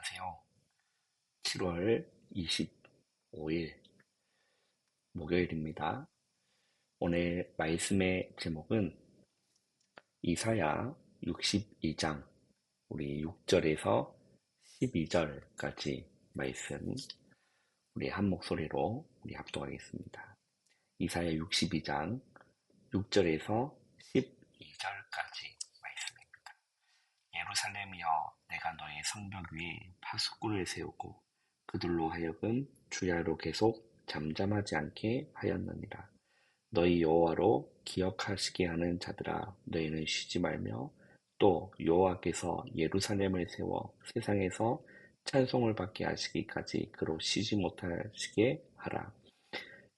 안녕하세요. 7월 25일 목요일입니다. 오늘 말씀의 제목은 이사야 62장 우리 6절에서 12절까지 말씀 우리 한 목소리로 우리 합독하겠습니다. 이사야 62장 6절에서 12절까지 말씀입니다. 예루살렘이여, 내가 너의 성벽 위에 파수꾼을 세우고 그들로 하여금 주야로 계속 잠잠하지 않게 하였느니라. 너희 여호와로 기억하시게 하는 자들아, 너희는 쉬지 말며 또 여호와께서 예루살렘을 세워 세상에서 찬송을 받게 하시기까지 그로 쉬지 못하시게 하라.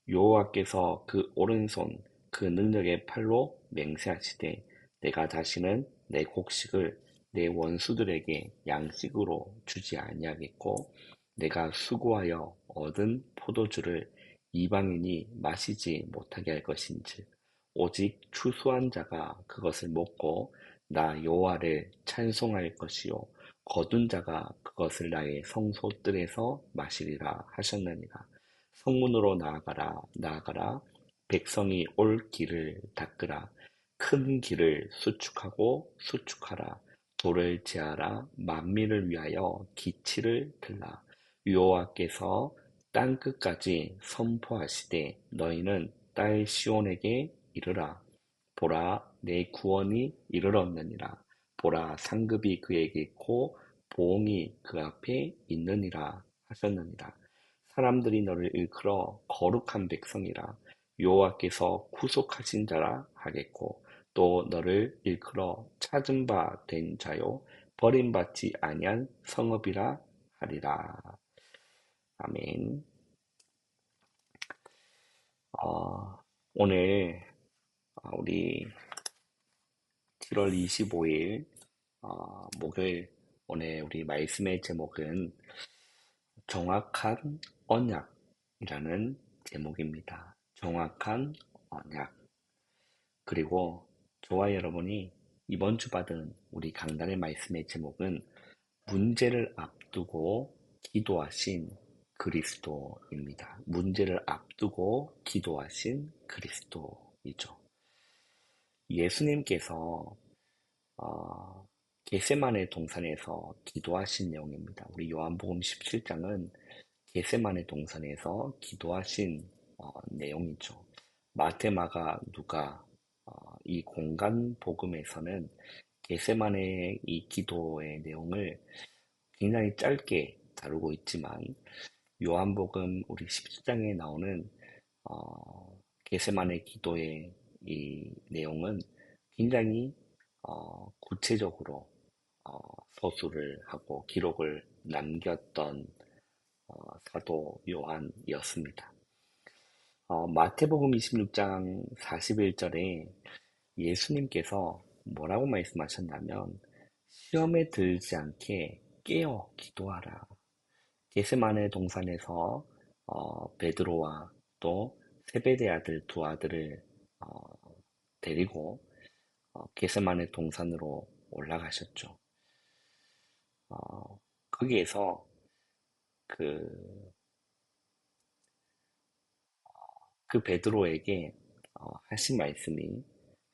여호와께서 그 오른손 그 능력의 팔로 맹세하시되 내가 다시는 내 곡식을 내 원수들에게 양식으로 주지 아니하겠고 내가 수고하여 얻은 포도주를 이방인이 마시지 못하게 할 것인즉 오직 추수한 자가 그것을 먹고 나 여호와를 찬송할 것이요 거둔 자가 그것을 나의 성소뜰에서 마시리라 하셨느니라. 성문으로 나아가라, 나아가라. 백성이 올 길을 닦으라. 큰 길을 수축하고 수축하라. 돌을 제하라. 만민을 위하여 기치를 들라. 여호와께서 땅 끝까지 선포하시되 너희는 딸 시온에게 이르라. 보라, 내 구원이 이르렀느니라. 보라, 상급이 그에게 있고 보응이 그 앞에 있느니라 하셨느니라. 사람들이 너를 일컬어 거룩한 백성이라 여호와께서 구속하신 자라 하겠고 또 너를 일컬어 찾은 바 된 자요 버림받지 아니한 성읍이라 하리라. 아멘. 오늘 우리 7월 25일 목요일 오늘 우리 말씀의 제목은 정확한 언약이라는 제목입니다. 정확한 언약. 그리고 저와 여러분이 이번 주 받은 우리 강단의 말씀의 제목은 문제를 앞두고 기도하신 그리스도입니다. 문제를 앞두고 기도하신 그리스도이죠. 예수님께서 겟세마네 동산에서 기도하신 내용입니다. 우리 요한복음 17장은 겟세마네 동산에서 기도하신 내용이죠. 마태, 마가, 누가 이 공간 복음에서는 겟세마네의 이 기도의 내용을 굉장히 짧게 다루고 있지만 요한복음 우리 17장에 나오는 겟세마네 기도의 이 내용은 굉장히 구체적으로 서술을 하고 기록을 남겼던 사도 요한이었습니다. 마태복음 26장 41절에 예수님께서 뭐라고 말씀하셨냐면 시험에 들지 않게 깨어 기도하라. 겟세마네 동산에서 베드로와 또 세베대 아들 두 아들을 데리고 겟세마네 동산으로 올라가셨죠. 거기에서 그 베드로에게 하신 말씀이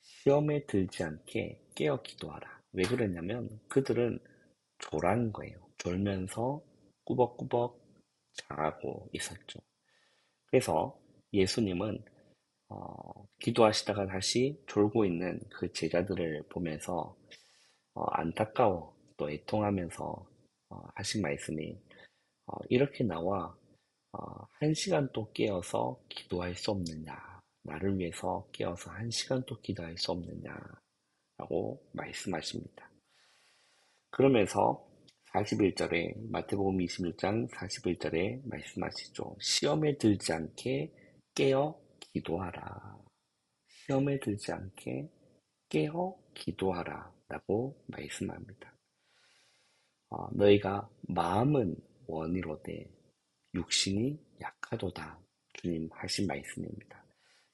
시험에 들지 않게 깨어 기도하라. 왜 그랬냐면 그들은 졸한 거예요. 졸면서 꾸벅꾸벅 자고 있었죠. 그래서 예수님은 기도하시다가 다시 졸고 있는 그 제자들을 보면서 안타까워 또 애통하면서 하신 말씀이 이렇게 나와 1시간 또 깨어서 기도할 수 없느냐, 나를 위해서 깨어서 1시간 또 기도할 수 없느냐라고 말씀하십니다. 그러면서 41절에 마태복음 26장 41절에 말씀하시죠. 시험에 들지 않게 깨어 기도하라. 시험에 들지 않게 깨어 기도하라 라고 말씀합니다. 너희가 마음은 원이로되 육신이 약하도다. 주님 하신 말씀입니다.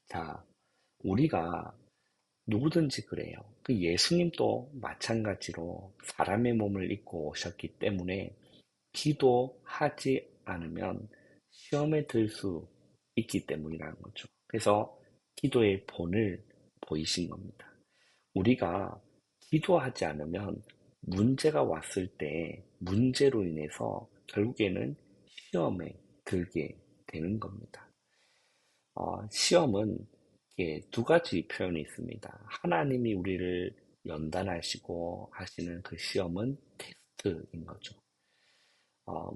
자, 우리가 누구든지 그래요. 그 예수님도 마찬가지로 사람의 몸을 입고 오셨기 때문에 기도하지 않으면 시험에 들 수 있기 때문이라는 거죠. 그래서 기도의 본을 보이신 겁니다. 우리가 기도하지 않으면 문제가 왔을 때 문제로 인해서 결국에는 시험에 들게 되는 겁니다. 시험은 이게 두 가지 표현이 있습니다. 하나님이 우리를 연단하시고 하시는 그 시험은 테스트인 거죠.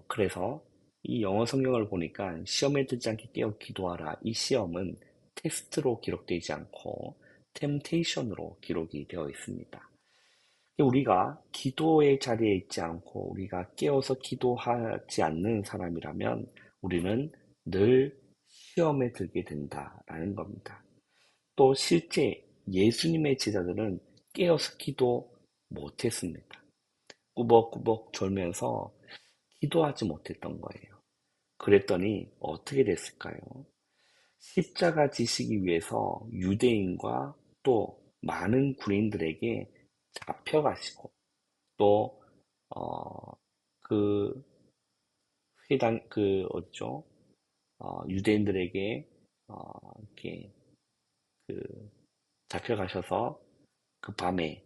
그래서 이 영어 성경을 보니까 시험에 들지 않게 깨어 기도하라. 이 시험은 테스트로 기록되지 않고 템테이션으로 기록이 되어 있습니다. 우리가 기도의 자리에 있지 않고 우리가 깨어서 기도하지 않는 사람이라면 우리는 늘 시험에 들게 된다라는 겁니다. 또 실제 예수님의 제자들은 깨어서 기도 못했습니다. 꾸벅꾸벅 졸면서 기도하지 못했던 거예요. 그랬더니 어떻게 됐을까요? 십자가 지시기 위해서 유대인과 또 많은 군인들에게 잡혀가시고 또 그 회당 어디죠? 유대인들에게 이렇게 그 잡혀가셔서 그 밤에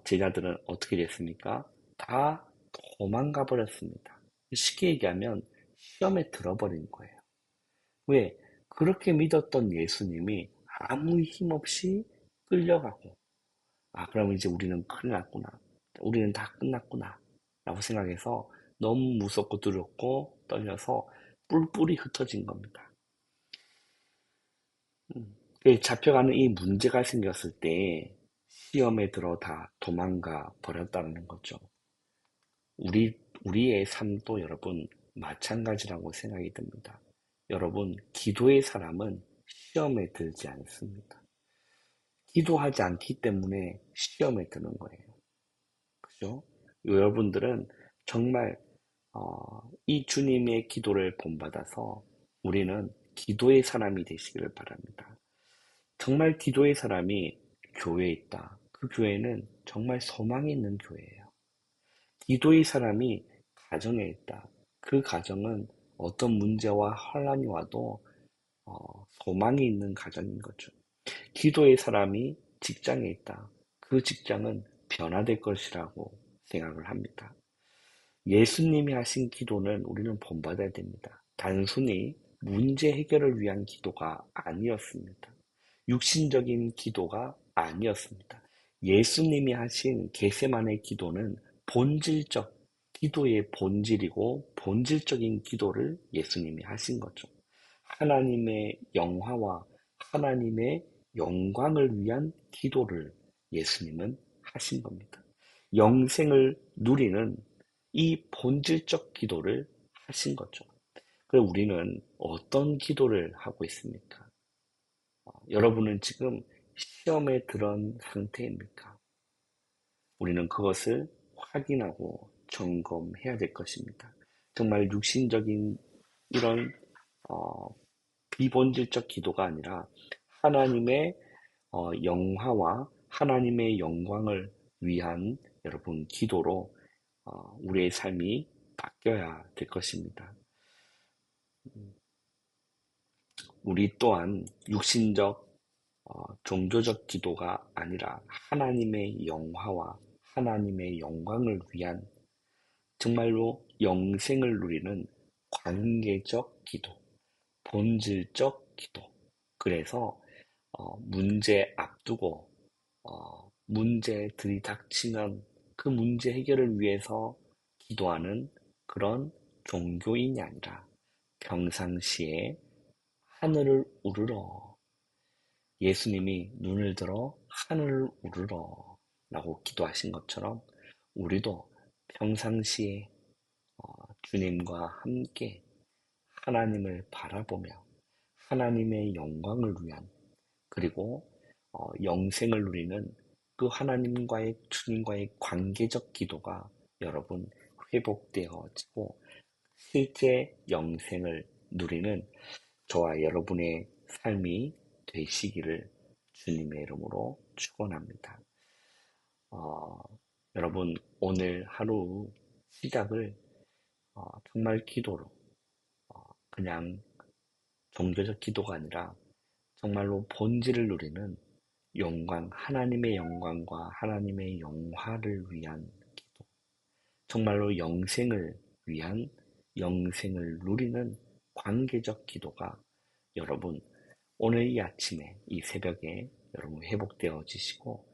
제자들은 어떻게 됐습니까? 다 도망가 버렸습니다. 쉽게 얘기하면 시험에 들어버린 거예요. 왜? 그렇게 믿었던 예수님이 아무 힘없이 끌려가고, 그럼 이제 우리는 큰일 났구나. 우리는 다 끝났구나. 라고 생각해서 너무 무섭고 두렵고 떨려서 뿔뿔이 흩어진 겁니다. 잡혀가는 이 문제가 생겼을 때 시험에 들어 다 도망가 버렸다는 거죠. 우리의 삶도 여러분 마찬가지라고 생각이 듭니다. 여러분, 기도의 사람은 시험에 들지 않습니다. 기도하지 않기 때문에 시험에 드는 거예요. 그죠? 여러분들은 정말 이 주님의 기도를 본받아서 우리는 기도의 사람이 되시기를 바랍니다. 정말 기도의 사람이 교회에 있다. 그 교회는 정말 소망이 있는 교회예요. 기도의 사람이 가정에 있다. 그 가정은 어떤 문제와 혼란이 와도 소망이 있는 가정인 거죠. 기도의 사람이 직장에 있다. 그 직장은 변화될 것이라고 생각을 합니다. 예수님이 하신 기도는 우리는 본받아야 됩니다. 단순히 문제 해결을 위한 기도가 아니었습니다. 육신적인 기도가 아니었습니다. 예수님이 하신 겟세마네 기도는 본질적 기도의 본질이고 본질적인 기도를 예수님이 하신 거죠. 하나님의 영화와 하나님의 영광을 위한 기도를 예수님은 하신 겁니다. 영생을 누리는 이 본질적 기도를 하신 거죠. 그럼 우리는 어떤 기도를 하고 있습니까? 여러분은 지금 시험에 들은 상태입니까? 우리는 그것을 확인하고 점검해야 될 것입니다. 정말 육신적인 이런 어, 비본질적 기도가 아니라 하나님의 영화와 하나님의 영광을 위한 여러분 기도로 우리의 삶이 바뀌어야 될 것입니다. 우리 또한 육신적, 종교적 기도가 아니라 하나님의 영화와 하나님의 영광을 위한 정말로 영생을 누리는 관계적 기도, 본질적 기도. 그래서 문제 앞두고 문제들이 닥치면 그 문제 해결을 위해서 기도하는 그런 종교인이 아니라 평상시에 하늘을 우러러 예수님이 눈을 들어 하늘을 우러러 라고 기도하신 것처럼 우리도 평상시에 주님과 함께 하나님을 바라보며 하나님의 영광을 위한 그리고 영생을 누리는 그 하나님과의 주님과의 관계적 기도가 여러분 회복되어지고 실제 영생을 누리는 저와 여러분의 삶이 되시기를 주님의 이름으로 축원합니다. 여러분 오늘 하루 시작을 정말 기도로 그냥 종교적 기도가 아니라 정말로 본질을 누리는 영광, 하나님의 영광과 하나님의 영화를 위한 기도, 정말로 영생을 위한 영생을 누리는 관계적 기도가 여러분 오늘 이 아침에 이 새벽에 여러분 회복되어지시고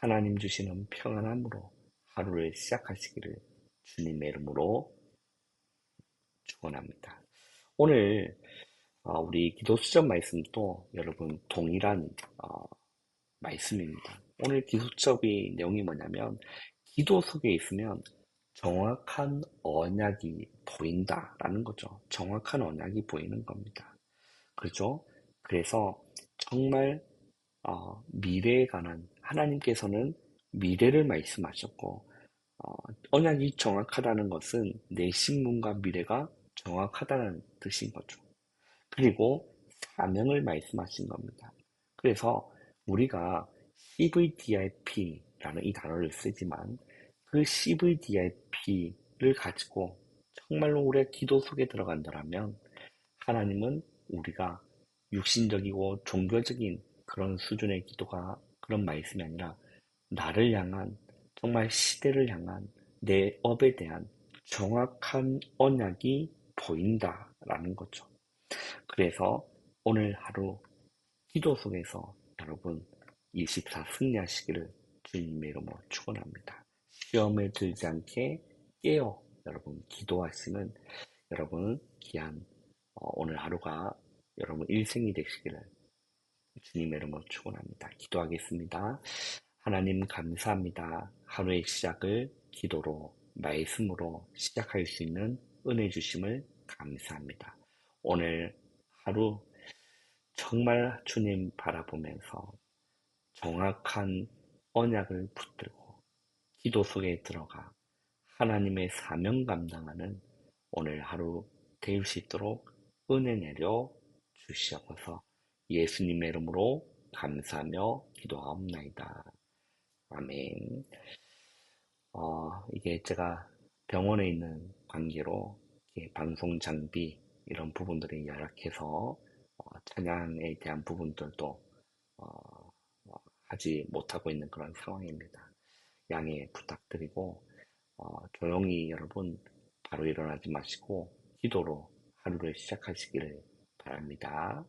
하나님 주시는 평안함으로 하루를 시작하시기를 주님의 이름으로 축원합니다. 오늘 우리 기도 수전 말씀도 여러분 동일한 말씀입니다. 오늘 기도첩의 내용이 뭐냐면 기도 속에 있으면 정확한 언약이 보인다라는 거죠. 정확한 언약이 보이는 겁니다. 그렇죠? 그래서 정말 미래에 관한 하나님께서는 미래를 말씀하셨고 언약이 정확하다는 것은 내 신문과 미래가 정확하다는 뜻인 거죠. 그리고 사명을 말씀하신 겁니다. 그래서 우리가 CVDIP라는 이 단어를 쓰지만 그 CVDIP를 가지고 정말로 우리의 기도 속에 들어간다면 하나님은 우리가 육신적이고 종교적인 그런 수준의 기도가 그런 말씀이 아니라 나를 향한 정말 시대를 향한 내 업에 대한 정확한 언약이 보인다라는 거죠. 그래서 오늘 하루 기도 속에서 여러분 24 승리하시기를 주님의 이름으로 축원합니다. 시험에 들지 않게 깨어 여러분 기도하시는 여러분 귀한 오늘 하루가 여러분 일생이 되시기를 주님의 이름으로 축원합니다. 기도하겠습니다. 하나님 감사합니다. 하루의 시작을 기도로 말씀으로 시작할 수 있는 은혜 주심을 감사합니다. 오늘 하루 정말 주님 바라보면서 정확한 언약을 붙들고 기도 속에 들어가 하나님의 사명 감당하는 오늘 하루 될 수 있도록 은혜 내려 주시옵소서. 예수님의 이름으로 감사하며 기도하옵나이다. 아멘. 이게 제가 병원에 있는 관계로 이렇게 방송 장비 이런 부분들이 열악해서 찬양에 대한 부분들도 어, 하지 못하고 있는 그런 상황입니다. 양해 부탁드리고 조용히 여러분 바로 일어나지 마시고 기도로 하루를 시작하시기를 바랍니다.